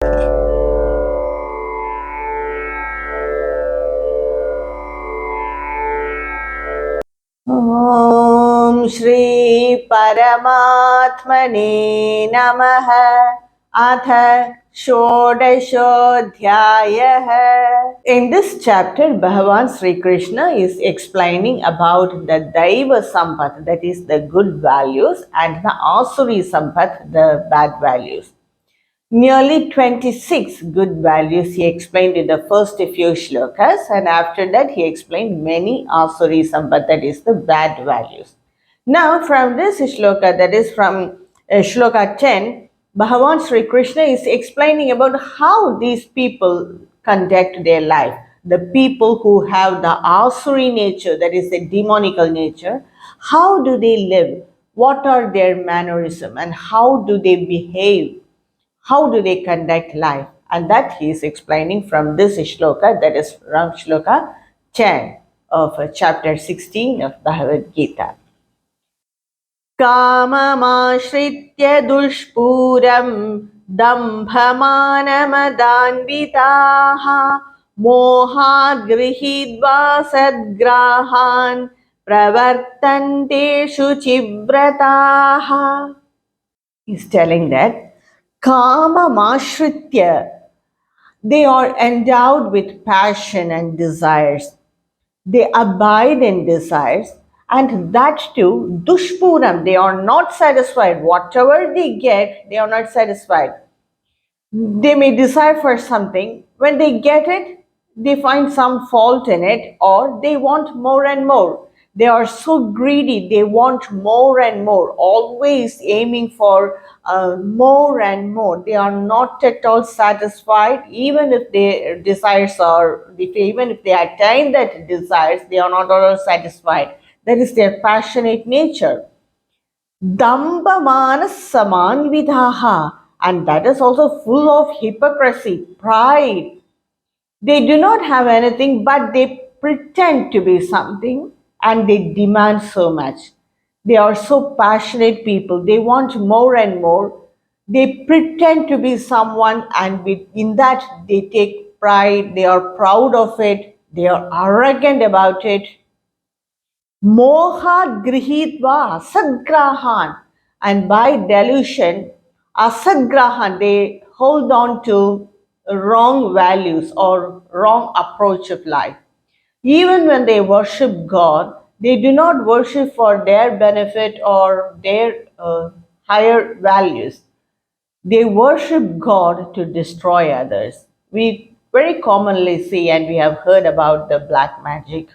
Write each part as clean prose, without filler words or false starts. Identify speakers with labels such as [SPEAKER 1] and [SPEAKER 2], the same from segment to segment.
[SPEAKER 1] Om Shri Paramatmane Namaha Atha Shodashodhyayah. In this chapter, Bhagavan Sri Krishna is explaining about the daiva sampat, that is the good values, and the asuri sampat, the bad values. Nearly 26 good values he explained in the first few shlokas, and after that he explained many asuri sampat, that is the bad values. Now from this shloka, that is from shloka 10, Bhagavan Sri Krishna is explaining about how these people conduct their life. The people who have the asuri nature, that is the demonical nature, how do they live? What are their mannerism and how do they behave? How do they conduct life? And that he is explaining from this shloka, that is from shloka 10 of chapter 16 of Bhagavad Gita. Kamamashritya dushpuram dambhamanamadanvitaha moha grihidva sadgrahan pravartanteshu chivrataha. He's telling that Kama Mashritya, they are endowed with passion and desires. They abide in desires, and that too, Dushpuram, they are not satisfied. Whatever they get, they are not satisfied. They may desire for something. When they get it, they find some fault in it, or they want more and more. They are so greedy, they want more and more, always aiming for more and more. They are not at all satisfied, even if their desires are, even if they attain that desires, they are not at all satisfied. That is their passionate nature. Damba manas samanvidaha, and that is also full of hypocrisy, pride. They do not have anything, but they pretend to be something and they demand so much. They are so passionate people. They want more and more. They pretend to be someone, and in that they take pride. They are proud of it. They are arrogant about it. Moha grihitva asadgrahan, and by delusion, asadgrahan, they hold on to wrong values or wrong approach of life. Even when they worship God, they do not worship for their benefit or their higher values. They worship God to destroy others. We very commonly see and we have heard about the black magic,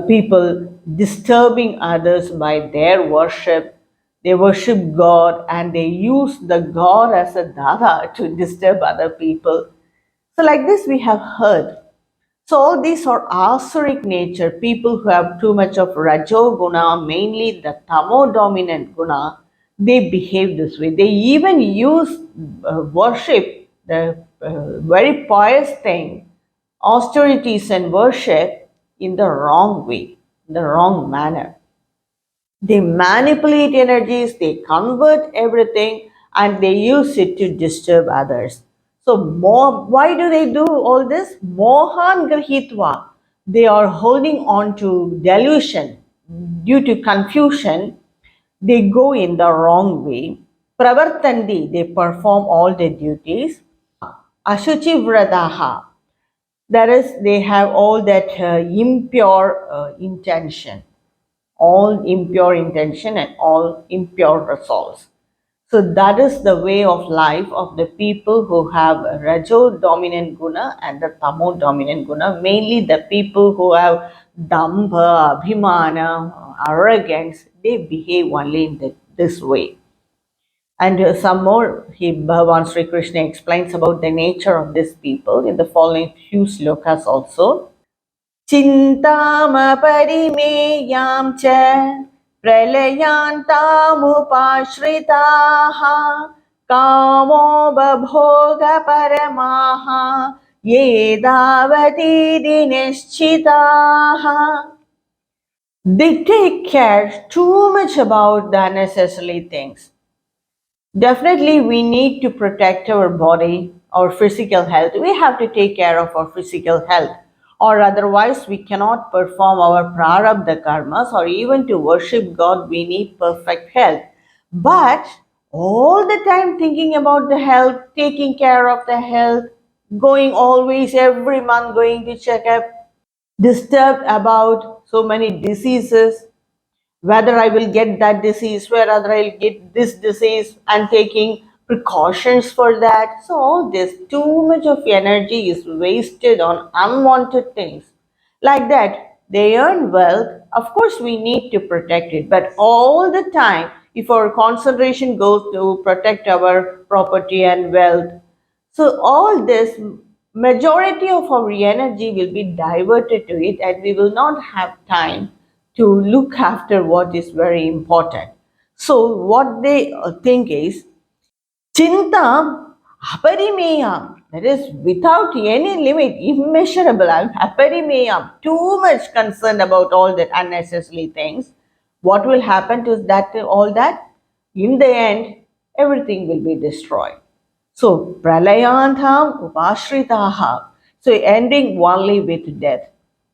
[SPEAKER 1] people disturbing others by their worship. They worship God and they use the God as a daiva to disturb other people. So, like this, we have heard. So, all these are asuric nature, people who have too much of rajo guna, mainly the tamo dominant guna. They behave this way. They even use worship, the very pious thing, austerities and worship, in the wrong way, in the wrong manner. They manipulate energies, they convert everything, and they use it to disturb others. So, why do they do all this? Mohan grahitva. They are holding on to delusion. Due to confusion, they go in the wrong way. Pravartandi, they perform all their duties. Ashuchi vradaha, that is, they have all that impure intention, all impure intention and all impure resolves. So that is the way of life of the people who have rajo dominant guna and the tamo dominant guna, mainly the people who have dambha, abhimana, arrogance. They behave only in this way. And some more, Bhagavan Sri Krishna explains about the nature of these people in the following few slokas also. चिन्तामपरिमेयां च प्रलयान्तामुपाश्रिताः कामोपभोगपरमाः ये धावतीति निश्चिताः. They take care too much about the unnecessary things. Definitely, we need to protect our body, our physical health. We have to take care of our physical health, or otherwise, we cannot perform our prarabdha karmas, or even to worship God, we need perfect health. But all the time thinking about the health, taking care of the health, going always every month going to check up, disturbed about so many diseases, whether I will get that disease, whether I'll get this disease, and taking precautions for that. So, all this, too much of energy is wasted on unwanted things. Like that, they earn wealth. Of course, we need to protect it, but all the time, if our concentration goes to protect our property and wealth, so all this majority of our energy will be diverted to it, and we will not have time to look after what is very important. So what they think is chinta aparimeyam, that is without any limit, immeasurable, aparimeyam, too much concerned about all that unnecessary things. What will happen to that? All that in the end, everything will be destroyed. So, pralayantham upashritaha. So, ending only with death.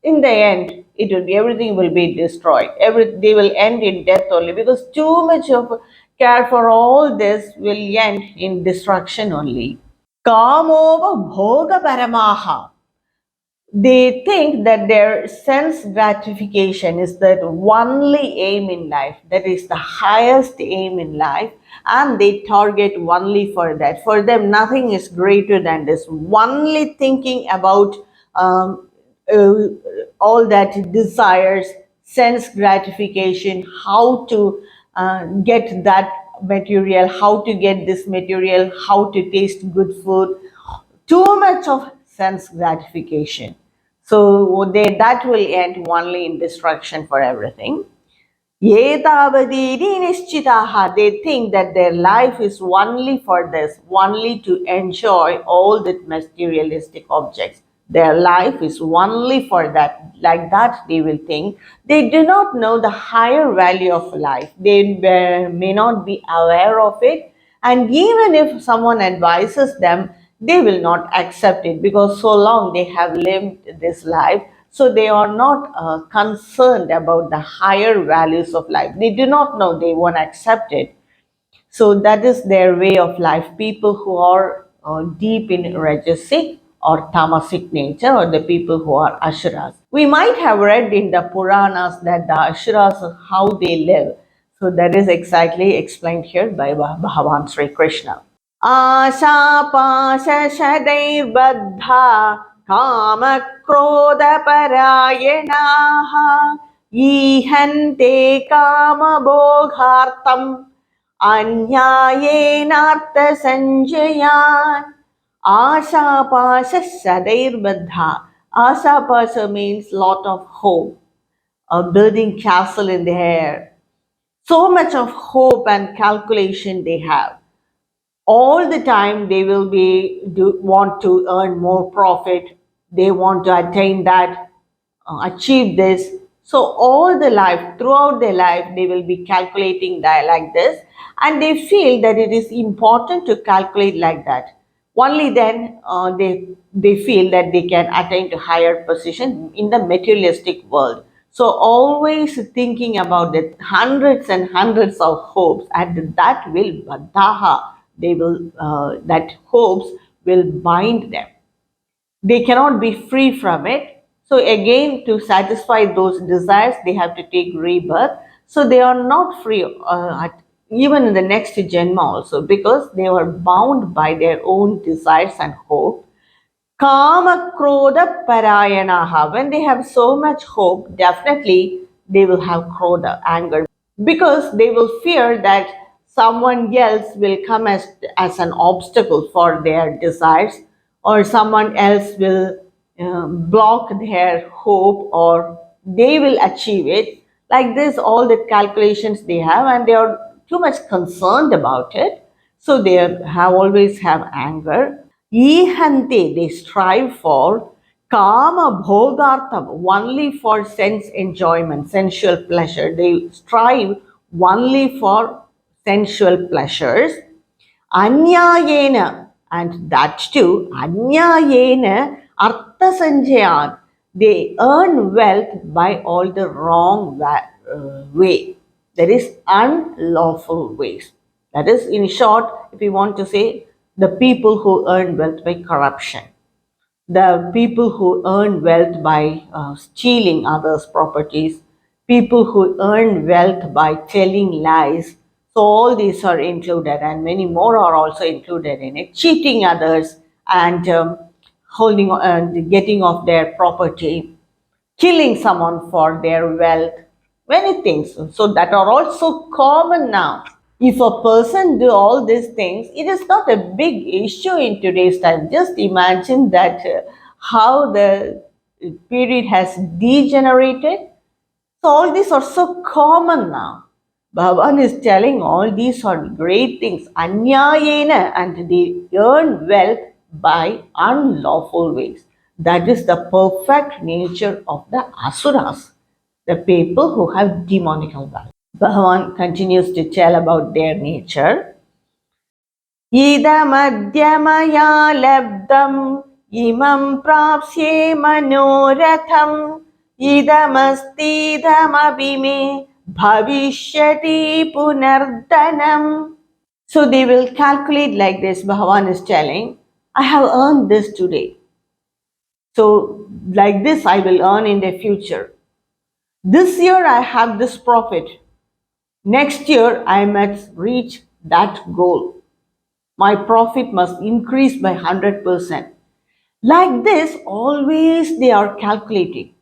[SPEAKER 1] In the end, it will be everything will be destroyed. They will end in death only, because too much of care for all this will end in destruction only. Kamova bhoga paramaha. They think that their sense gratification is the only aim in life, that is the highest aim in life, and they target only for that. For them, nothing is greater than this. Only thinking about uh, all that desires, sense gratification, how to get that material, how to get this material, how to taste good food, too much of sense gratification. So that will end only in destruction for everything. Yetavadini nischitaha. They think that their life is only for this, only to enjoy all the materialistic objects. Their life is only for that. Like that, they will think. They do not know the higher value of life. They may not be aware of it. And even if someone advises them, they will not accept it, because so long they have lived this life, so they are not concerned about the higher values of life. They do not know, they won't accept it. So that is their way of life. People who are deep in rajasic or tamasic nature, or the people who are ashuras. We might have read in the Puranas that the ashuras, how they live. So that is exactly explained here by Bhagavan Sri Krishna. आशापाशशदैर्बद्धा कामक्रोधपरायणाः ईहन्ते कामभोगार्थम् अन्यायेनार्थसञ्चयान्. Ashapasha. Ashapasha means lot of hope, a building castle in the air. So much of hope and calculation they have. All the time they will want to earn more profit. They want to attain that, achieve this. So all the life, throughout their life, they will be calculating that like this, and they feel that it is important to calculate like that. Only then they feel that they can attain to higher position in the materialistic world. So always thinking about the hundreds and hundreds of hopes, and that will badaha. They will that hopes will bind them. They cannot be free from it. So again, to satisfy those desires, they have to take rebirth. So they are not free even in the next janma also, because they were bound by their own desires and hope. Kama krodha parayanaha. When they have so much hope, definitely they will have krodha, anger, because they will fear that someone else will come as an obstacle for their desires, or someone else will block their hope, or they will achieve it. Like this, all the calculations they have, and they are too much concerned about it. So they have always have anger. Ihante, they strive for kama bhogartham, only for sense enjoyment, sensual pleasure. They strive only for sensual pleasures. Anyayena, and that too, Anyayena Artha Sanjayan. They earn wealth by all the wrong way. That is unlawful ways. That is, in short, if we want to say, the people who earn wealth by corruption, the people who earn wealth by stealing others' properties, people who earn wealth by telling lies. So, all these are included, and many more are also included in it. Cheating others and holding and getting off their property, killing someone for their wealth, many things. So, that are also common now. If a person do all these things, it is not a big issue in today's time. Just imagine that how the period has degenerated. So all these are so common now. Bhagavan is telling all these are great things, anyayena, and they earn wealth by unlawful ways. That is the perfect nature of the asuras, the people who have demonical wealth. Bhagavan continues to tell about their nature. Idamadhyamaya labdam imam prapsye manoratham idamastidhamabhime bhavishyati punardanam. So they will calculate like this. Bhagavan is telling, I have earned this today. So like this I will earn in the future. This year I have this profit. Next year, I must reach that goal. My profit must increase by 100%. Like this, always they are calculating.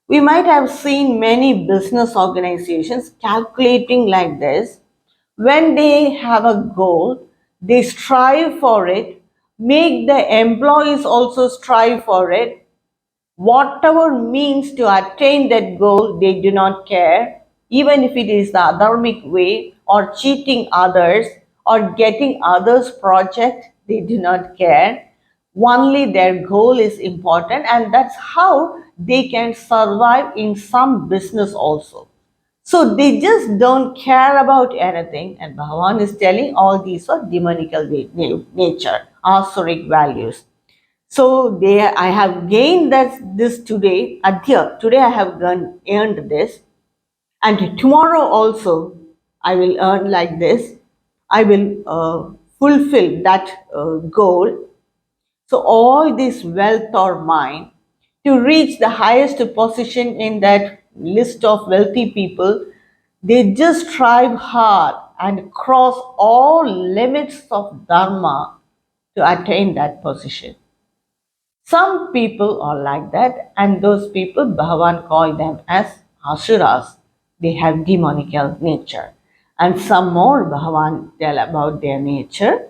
[SPEAKER 1] We might have seen many business organizations calculating like this. When they have a goal, they strive for it, make the employees also strive for it, whatever means to attain that goal, they do not care, even if it is the adharmic way or cheating others or getting others' project, they do not care. Only their goal is important, and that's how they can survive in some business also. So they just don't care about anything, and Bhagavan is telling all these are demonical nature, asuric values. So I have gained this today. Adhya, today I have earned this, and tomorrow also I will earn like this. I will fulfill that goal. So all this wealth or mine to reach the highest position in that list of wealthy people. They just strive hard and cross all limits of dharma to attain that position. Some people are like that, and those people, Bhagavan called them as asuras. They have demonical nature. And some more Bhagavan tell about their nature.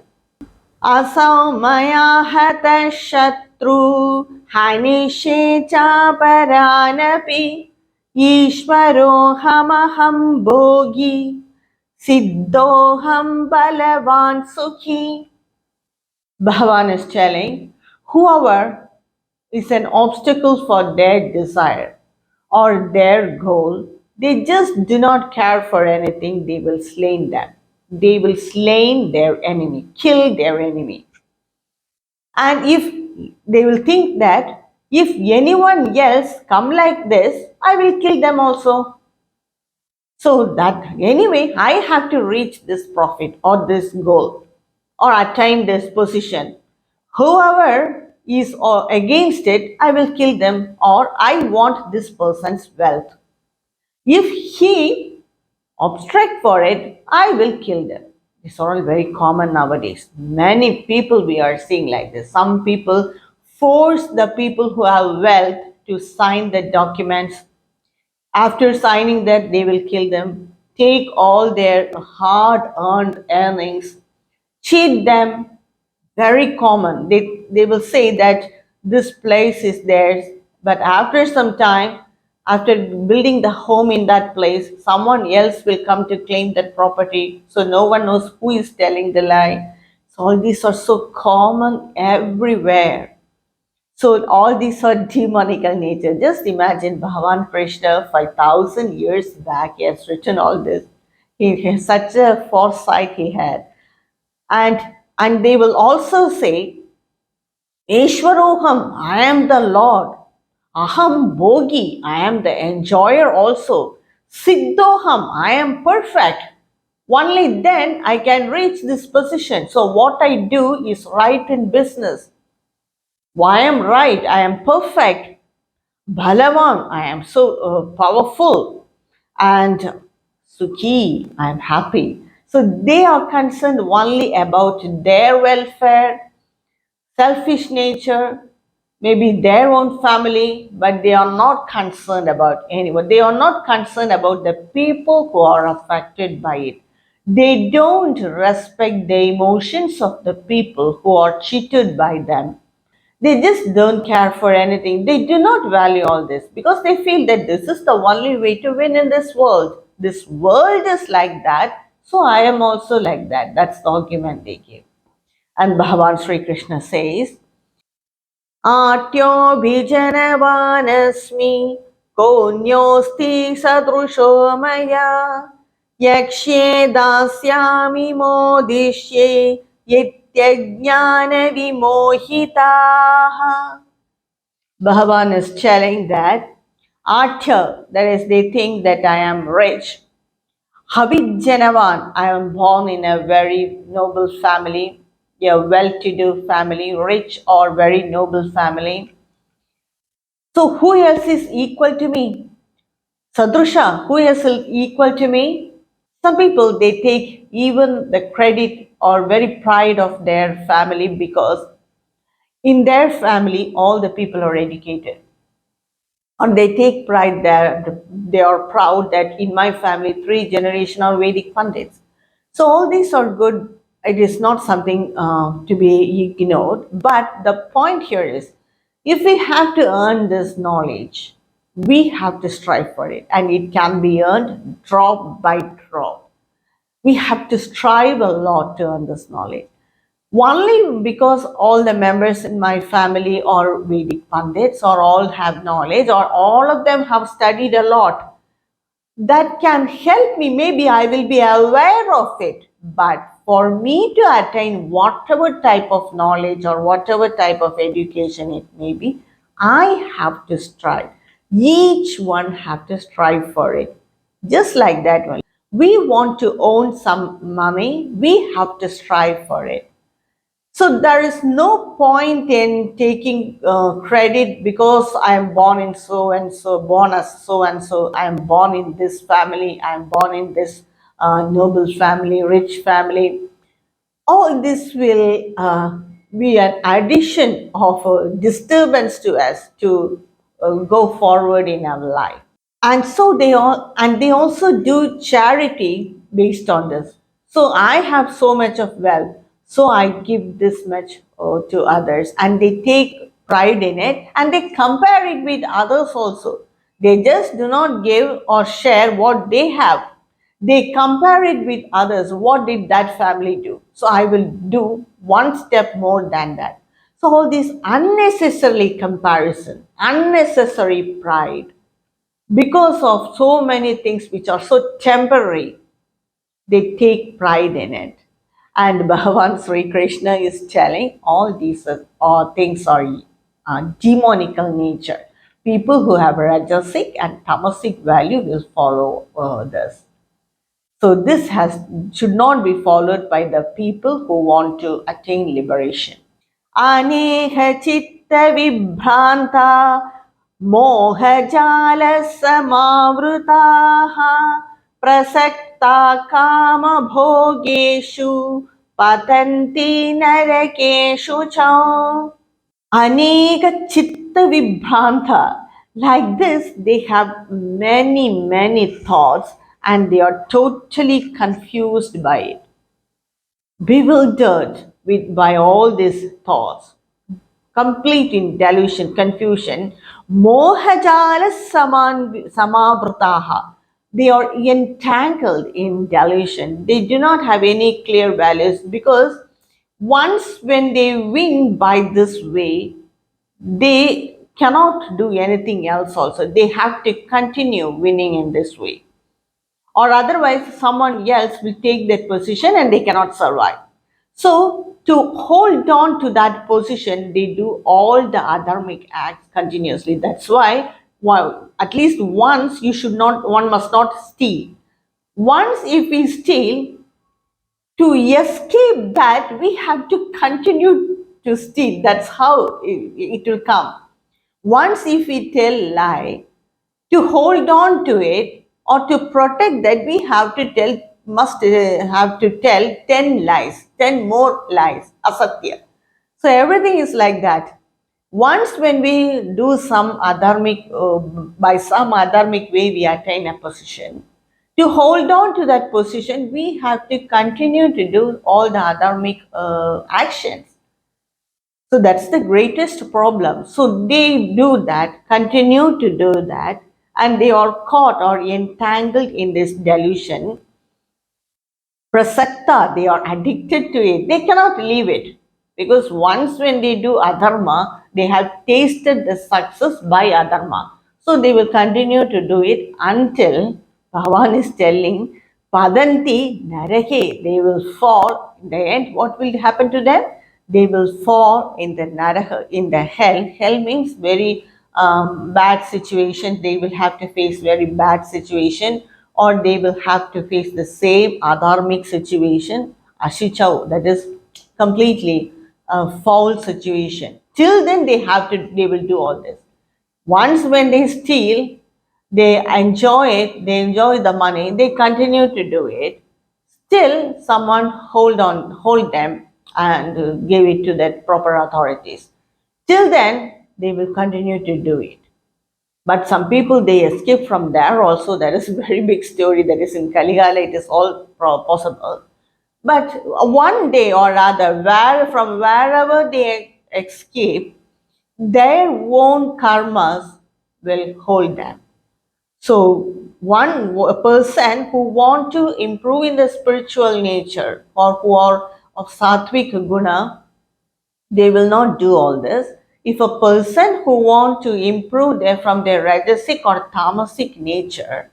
[SPEAKER 1] Asau maya hata shatru hanishe chaparanapi ishvaro hamaham bhogi siddhoham balavan sukhi. Bhagavan is telling, whoever is an obstacle for their desire or their goal, they just do not care for anything, they will slay them. They will slay their enemy, kill their enemy. And if they will think that if anyone else come like this, I will kill them also. So that anyway, I have to reach this profit or this goal or attain this position. Whoever is against it, I will kill them, or I want this person's wealth. If he obstruct for it, I will kill them. These are all very common nowadays. Many people we are seeing like this. Some people force the people who have wealth to sign the documents. After signing that, they will kill them, take all their hard earned earnings, cheat them. Very common. They will say that this place is theirs, but after some time, after building the home in that place, someone else will come to claim that property. So no one knows who is telling the lie. So all these are so common everywhere. So all these are demonical nature. Just imagine Bhagavan Krishna 5,000 years back, he has written all this. He has such a foresight he had. And And they will also say, Ishwaroham, I am the Lord. Aham Bogi, I am the enjoyer also. Siddhoham, I am perfect. Only then I can reach this position. So, what I do is right in business. Why I am right, I am perfect. Bhalavan, I am so powerful. And Sukhi, I am happy. So, they are concerned only about their welfare, selfish nature, maybe their own family, but they are not concerned about anyone. They are not concerned about the people who are affected by it. They don't respect the emotions of the people who are cheated by them. They just don't care for anything. They do not value all this because they feel that this is the only way to win in this world. This world is like that, so I am also like that. That's the argument they give. And Bhagavan Sri Krishna says, आट्योऽभिजनवानस्मि कोऽन्योऽस्ति सदृशो मया यक्ष्ये दास्यामि मोदिष्ये यत्यज्ञानविमोहिताः. Bhagavan is telling that Atya, that is, they think that I am rich. Habijanavan, I am born in a very noble family, a well-to-do family, rich or very noble family. So who else is equal to me? Sadrusha, who else is equal to me? Some people, they take even the credit or very pride of their family because in their family all the people are educated. And they take pride there. They are proud that in my family, 3 generations are Vedic Pandits. So all these are good. It is not something to be ignored. But the point here is, if we have to earn this knowledge, we have to strive for it. And it can be earned drop by drop. We have to strive a lot to earn this knowledge. Only because all the members in my family are Vedic Pandits or all have knowledge or all of them have studied a lot, that can help me. Maybe I will be aware of it. But for me to attain whatever type of knowledge or whatever type of education it may be, I have to strive. Each one have to strive for it. Just like that one. We want to own some money, we have to strive for it. So there is no point in taking credit because I am born in so and so, born as so and so, I am born in this family, I am born in this noble family, rich family. All this will be an addition of a disturbance to us to go forward in our life. And so they also do charity based on this. So I have so much of wealth, so I give this much to others, and they take pride in it and they compare it with others also. They just do not give or share what they have, they compare it with others. What did that family do? So I will do one step more than that. So all this unnecessary comparison, unnecessary pride, because of so many things which are so temporary, they take pride in it. And Bhagavan Sri Krishna is telling all these things are demonical nature. People who have rajasic and tamasic value will follow this. So this should not be followed by the people who want to attain liberation. Aneha chitta vibhranta mohajala samavrutaha prasakta kama bhogeshu patanti narakeshu cha. Aneka chitta vibhranta. Like this, they have many thoughts and they are totally confused by it, bewildered by all these thoughts, complete in delusion, confusion. Mohajala samavrtaha. They are entangled in delusion. They do not have any clear values because once when they win by this way, they cannot do anything else also. They have to continue winning in this way. Or otherwise, someone else will take that position and they cannot survive. So, to hold on to that position, they do all the adharmic acts continuously. That's why, well, at least once you should not, one must not steal. Once, if we steal, to escape that, we have to continue to steal. That's how it will come. Once, if we tell lie, to hold on to it or to protect that, we have to tell, must have to tell 10 lies, 10 more lies, asatya. So everything is like that. Once when we do some adharmic, by some adharmic way we attain a position, to hold on to that position, we have to continue to do all the adharmic actions. So that's the greatest problem. So they do that, continue to do that, and they are caught or entangled in this delusion. Prasakta, they are addicted to it. They cannot leave it. Because once when they do adharma, they have tasted the success by adharma. So they will continue to do it until Bhagavan is telling, Padanti Narake, they will fall. In the end, what will happen to them? They will fall in the Naraka, in the hell. Hell means very bad situation. They will have to face very bad situation, or they will have to face the same adharmic situation, ashichau, that is completely a foul situation. Till then, they will do all this. Once when they steal, they enjoy it, they enjoy the money, they continue to do it. Still, someone hold them and give it to the proper authorities. Till then, they will continue to do it. But some people, they escape from there also. That is a very big story. That is in Kaligala, it is all possible. But one day or other, from wherever they escape, their own karmas will hold them. So a person who want to improve in the spiritual nature, or who are of sattvic guna, they will not do all this. If a person who want to improve from their rajasic or tamasic nature,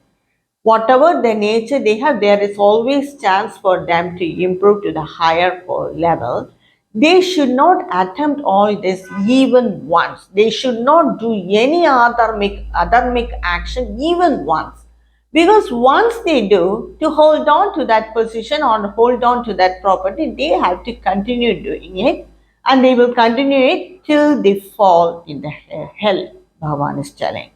[SPEAKER 1] whatever the nature they have, there is always chance for them to improve to the higher level. They should not attempt all this even once. They should not do any adharmic action even once. Because once they do, to hold on to that position or hold on to that property, they have to continue doing it, and they will continue it till they fall in the hell, Bhagavan is telling.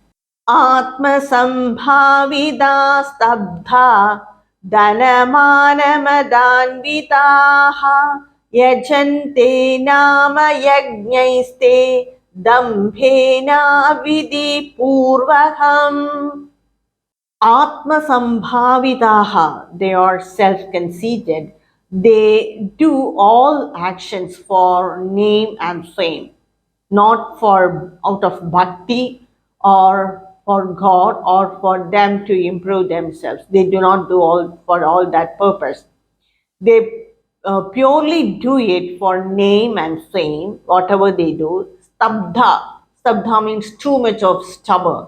[SPEAKER 1] आत्मसम्भाविदा स्तब्धा धनमानमदान्विताः यजन्ते नाम यज्ञैस्ते दम्भेना विधिपूर्वकम्. Atmasambhavitaha, they are self-conceited. They do all actions for name and fame, not for out of bhakti or for God or for them to improve themselves. They do not do all for all that purpose. They purely do it for name and fame, whatever they do. Stabdha. Stabdha means too much of stubborn,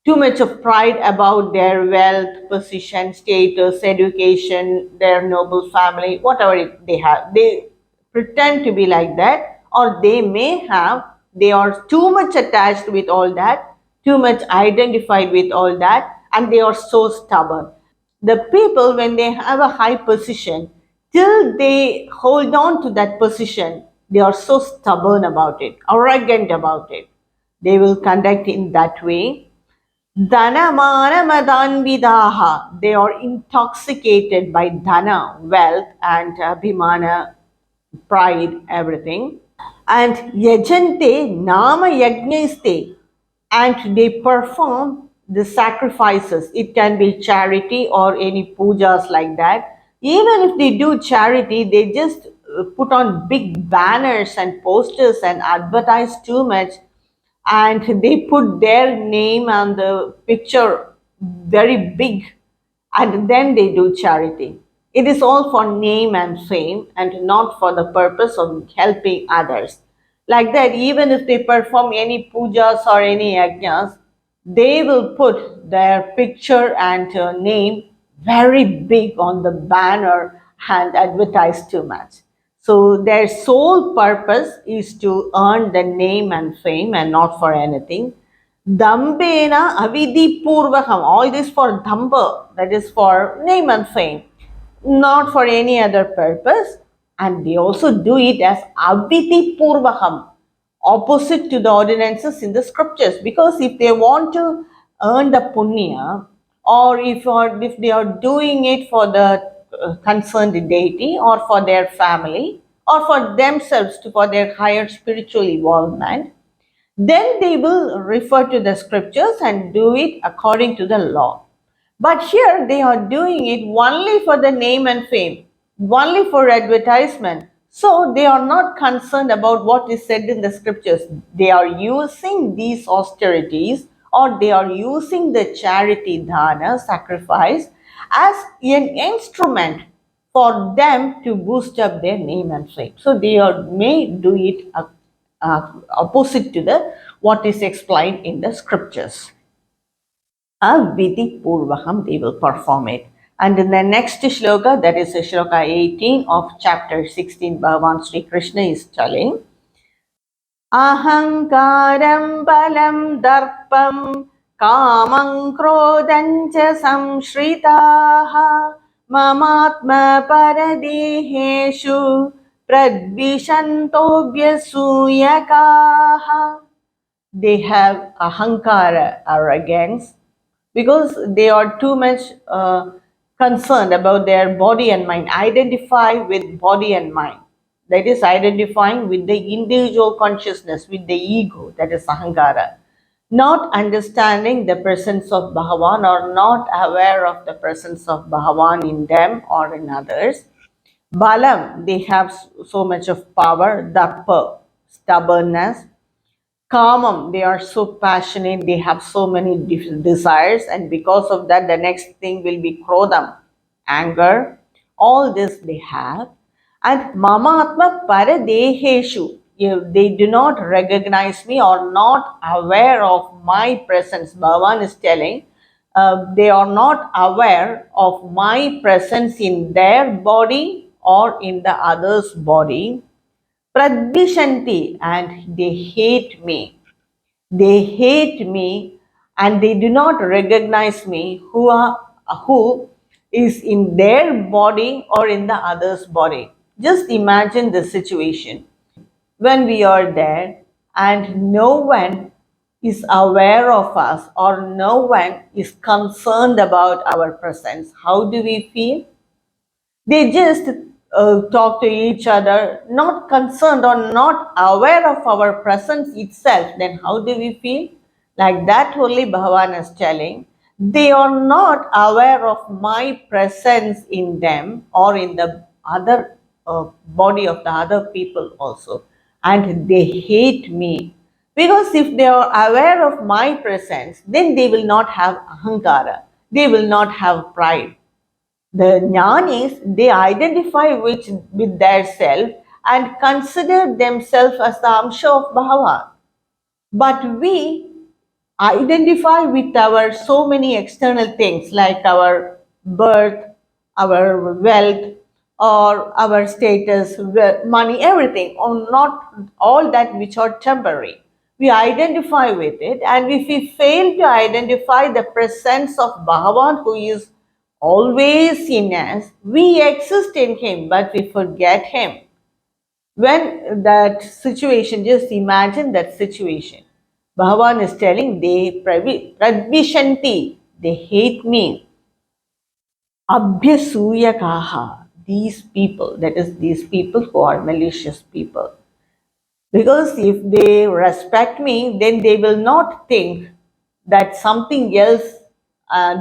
[SPEAKER 1] too much of pride about their wealth, position, status, education, their noble family, whatever they have. They pretend to be like that, or they may have, they are too much attached with all that, too much identified with all that, and they are so stubborn. The people, when they have a high position, till they hold on to that position, they are so stubborn about it, arrogant about it. They will conduct in that way. Dhanamana madanvidaha. They are intoxicated by dhana, wealth, and abhimana, pride, everything. And yajante nama yajnaste. And they perform the sacrifices. It can be charity or any pujas like that. Even if they do charity, they just put on big banners and posters and advertise too much, and they put their name on the picture very big, and then they do charity. It is all for name and fame and not for the purpose of helping others. Like that, even if they perform any pujas or any yajnas, they will put their picture and name very big on the banner and advertise too much. So their sole purpose is to earn the name and fame and not for anything. Dambena avidhi purvakam, all this for dhamba, that is for name and fame, not for any other purpose. And they also do it as avidhi purvakam, opposite to the ordinances in the scriptures. Because if they want to earn the punya, or if they are doing it for the concerned deity or for their family or for themselves for their higher spiritual involvement, then they will refer to the scriptures and do it according to the law. But here they are doing it only for the name and fame, only for advertisement. So they are not concerned about what is said in the scriptures. They are using these austerities, or they are using the charity dana, sacrifice, as an instrument for them to boost up their name and fame. So they may do it opposite to the what is explained in the scriptures. Aviti Purvaham, they will perform it. And in the next shloka, that is shloka 18 of chapter 16, Bhagavan Sri Krishna is telling, Ahankaram balam darpam kamam krodancha samshritaha mamatma paradeheshu pradvishantobhyasuyakaha. They have ahankara, arrogance, because they are too much concerned about their body and mind, identify with body and mind. That is identifying with the individual consciousness, with the ego, that is ahankara. Not understanding the presence of Bhagavan, or not aware of the presence of Bhagavan in them or in others. Balam, they have so much of power. Darpa, stubbornness. Kamam, they are so passionate, they have so many desires, and because of that, the next thing will be krodam, anger. All this they have. And mama atma paradeheshu, they do not recognize me or not aware of my presence. Bhagavan is telling, they are not aware of my presence in their body or in the other's body. Pradvishanti, and they hate me. They hate me and they do not recognize me who is in their body or in the other's body. Just imagine the situation when we are there and no one is aware of us or no one is concerned about our presence. How do we feel? They just talk to each other, not concerned or not aware of our presence itself. Then how do we feel? Like that only Bhagavan is telling. They are not aware of my presence in them or in the other body of the other people also. And they hate me. Because if they are aware of my presence, then they will not have ahankara. They will not have pride. The jnanis, they identify with their self and consider themselves as the amsha of Bhagavan. But we identify with our so many external things like our birth, our wealth, or our status, money, everything, or not all that which are temporary. We identify with it, and if we fail to identify the presence of Bhagavan who is always in us, we exist in Him, but we forget Him. When that situation, just imagine that situation. Bhagavan is telling, they pradvishanti, they hate me. Abhyasuyakaha, these people, that is, these people who are malicious people. Because if they respect me, then they will not think that something else,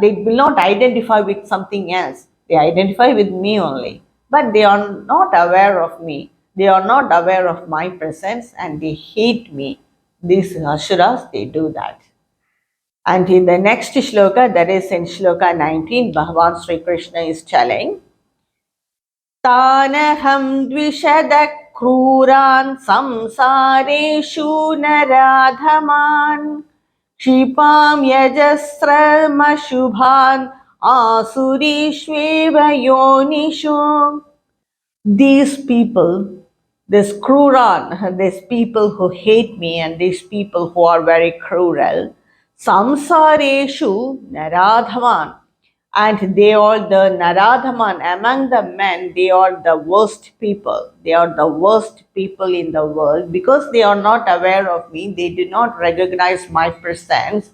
[SPEAKER 1] they will not identify with something else. They identify with me only. But they are not aware of me. They are not aware of my presence and they hate me. These Asuras, they do that. And in the next shloka, that is in shloka 19, Bhagavan Sri Krishna is telling, तानहं द्विषदः क्रूरान् संसारेषु नराधमान् क्षिपां यजस्रमशुभान् आसुरीष्वेव योनिषु. These people, this Kruran, these people who hate me and these people who are very cruel, samsareshu naradhaman, and they are the naradhaman among the men, they are the worst people. They are the worst people in the world because they are not aware of me, they do not recognize my presence,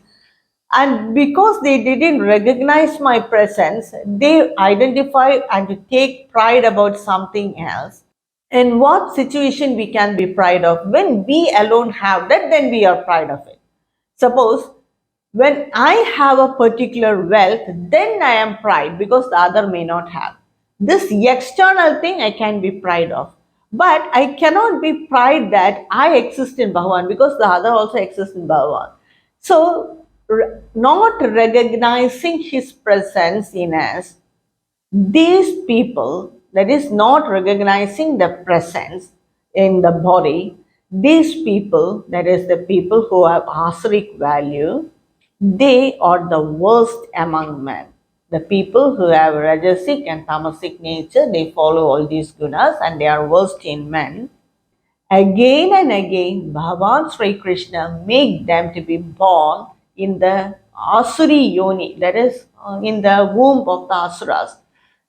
[SPEAKER 1] and because they didn't recognize my presence, they identify and take pride about something else. In what situation we can be proud of? When we alone have that, then we are proud of it. Suppose when I have a particular wealth, then I am proud because the other may not have. This external thing I can be proud of. But I cannot be proud that I exist in Bhagavan because the other also exists in Bhagavan. So, not recognizing his presence in us, these people, that is not recognizing the presence in the body, these people, that is the people who have asuric value, they are the worst among men. The people who have rajasic and tamasic nature, they follow all these gunas and they are worst in men. Again and again, Bhagavan Sri Krishna make them to be born in the asuri yoni, that is in the womb of the asuras.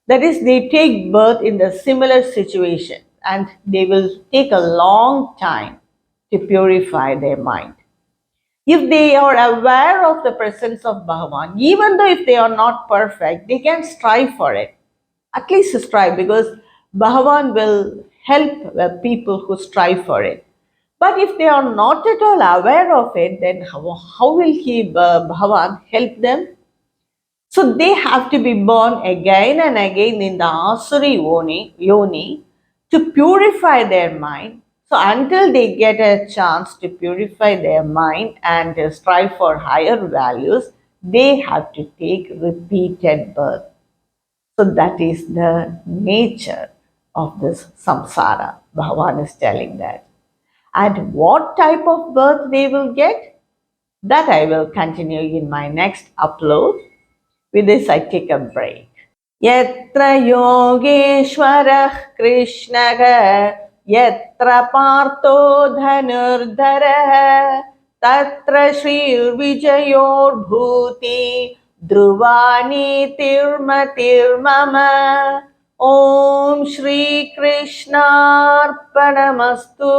[SPEAKER 1] That is, they take birth in the similar situation and they will take a long time to purify their mind. If they are aware of the presence of Bhagavan, even though if they are not perfect, they can strive for it. At least strive, because Bhagavan will help the people who strive for it. But if they are not at all aware of it, then how will Bhagavan help them? So they have to be born again and again in the asuri yoni to purify their mind. So until they get a chance to purify their mind and strive for higher values, they have to take repeated birth. So that is the nature of this samsara. Bhagavan is telling that. And what type of birth they will get, that I will continue in my next upload. With this, I take a break. यत्र योगेश्वरः कृष्णः यत्र पार्थो धनुर्धरः तत्र श्रीर्विजयोर्भूति ध्रुवा नीतिर्मतिर्मम. ॐ श्रीकृष्णार्पणमस्तु.